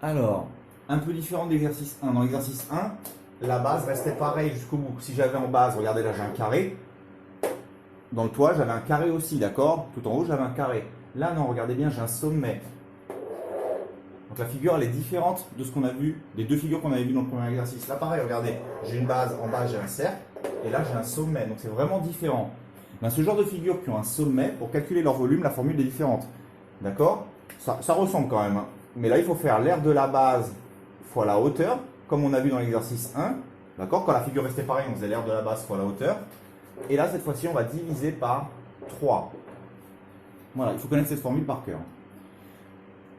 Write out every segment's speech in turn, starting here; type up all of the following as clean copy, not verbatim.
Alors, un peu différent de l'exercice 1. Dans l'exercice 1, la base restait pareille jusqu'au bout. Si j'avais en base, regardez là, j'ai un carré. Dans le toit, j'avais un carré aussi, d'accord? Tout en haut, j'avais un carré. Là, non, regardez bien, j'ai un sommet. Donc la figure, elle est différente de ce qu'on a vu, des deux figures qu'on avait vues dans le premier exercice. Là, pareil, regardez, j'ai une base, en bas, j'ai un cercle, et là, j'ai un sommet. Donc c'est vraiment différent. Ben, ce genre de figures qui ont un sommet, pour calculer leur volume, la formule est différente. D'accord? Ça ressemble quand même, hein. Mais là, il faut faire l'aire de la base fois la hauteur, comme on a vu dans l'exercice 1. D'accord? Quand la figure restait pareille, on faisait l'aire de la base fois la hauteur. Et là, cette fois-ci, on va diviser par 3. Voilà, il faut connaître cette formule par cœur.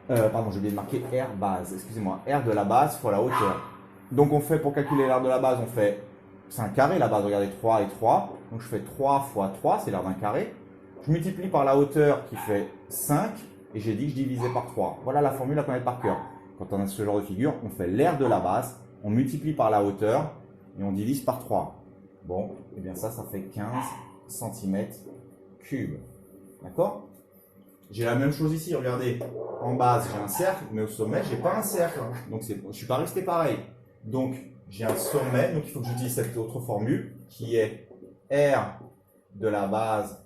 Pardon, j'ai oublié de marquer R base, excusez-moi, R de la base fois la hauteur. Donc on fait, pour calculer l'aire de la base, on fait, c'est un carré la base, regardez 3 et 3. Donc je fais 3 fois 3, c'est l'aire d'un carré. Je multiplie par la hauteur qui fait 5, et j'ai dit que je divisais par 3. Voilà la formule à connaître par cœur. Quand on a ce genre de figure, on fait l'aire de la base, on multiplie par la hauteur, et on divise par 3. Bon, et bien ça fait 15 cm3. D'accord? J'ai la même chose ici, regardez. En base, j'ai un cercle, mais au sommet, j'ai pas un cercle. Donc, je ne suis pas resté pareil. Donc, j'ai un sommet, donc il faut que j'utilise cette autre formule qui est R de la base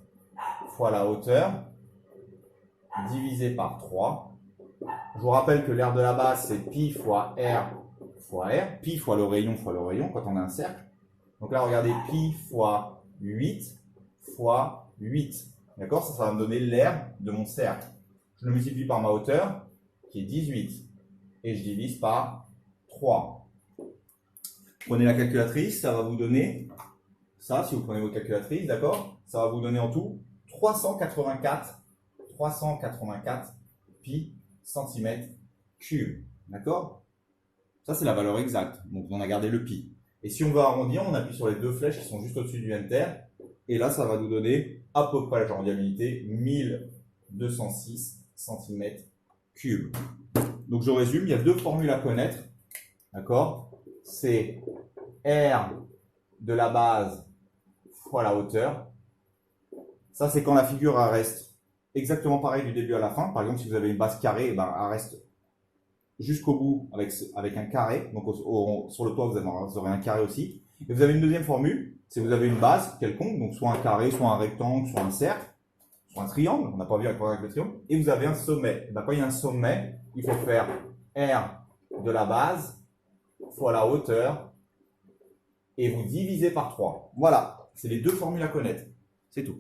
fois la hauteur divisé par 3. Je vous rappelle que l'aire de la base, c'est pi fois R, pi fois le rayon quand on a un cercle. Donc là, regardez, pi fois 8 fois 8. D'accord? Ça va me donner l'aire de mon cercle. Je le multiplie par ma hauteur, qui est 18. Et je divise par 3. Prenez la calculatrice, ça va vous donner, ça, si vous prenez vos calculatrices, d'accord? Ça va vous donner en tout 384 pi centimètres cubes. D'accord? Ça, c'est la valeur exacte. Donc, on a gardé le pi. Et si on veut arrondir, on appuie sur les deux flèches qui sont juste au-dessus du enter. Et là, ça va nous donner à peu près la journalialité 1206 cm3. Donc je résume, il y a deux formules à connaître. D'accord? C'est R de la base fois la hauteur. Ça, c'est quand la figure reste exactement pareille du début à la fin. Par exemple, si vous avez une base carrée, ben, elle reste jusqu'au bout avec un carré. Donc sur le toit, vous aurez un carré aussi. Et vous avez une deuxième formule, c'est que vous avez une base quelconque, donc soit un carré, soit un rectangle, soit un cercle, soit un triangle, on n'a pas vu avec le triangle, et vous avez un sommet. Et ben, quand il y a un sommet, il faut faire R de la base fois la hauteur, et vous divisez par 3. Voilà, c'est les deux formules à connaître. C'est tout.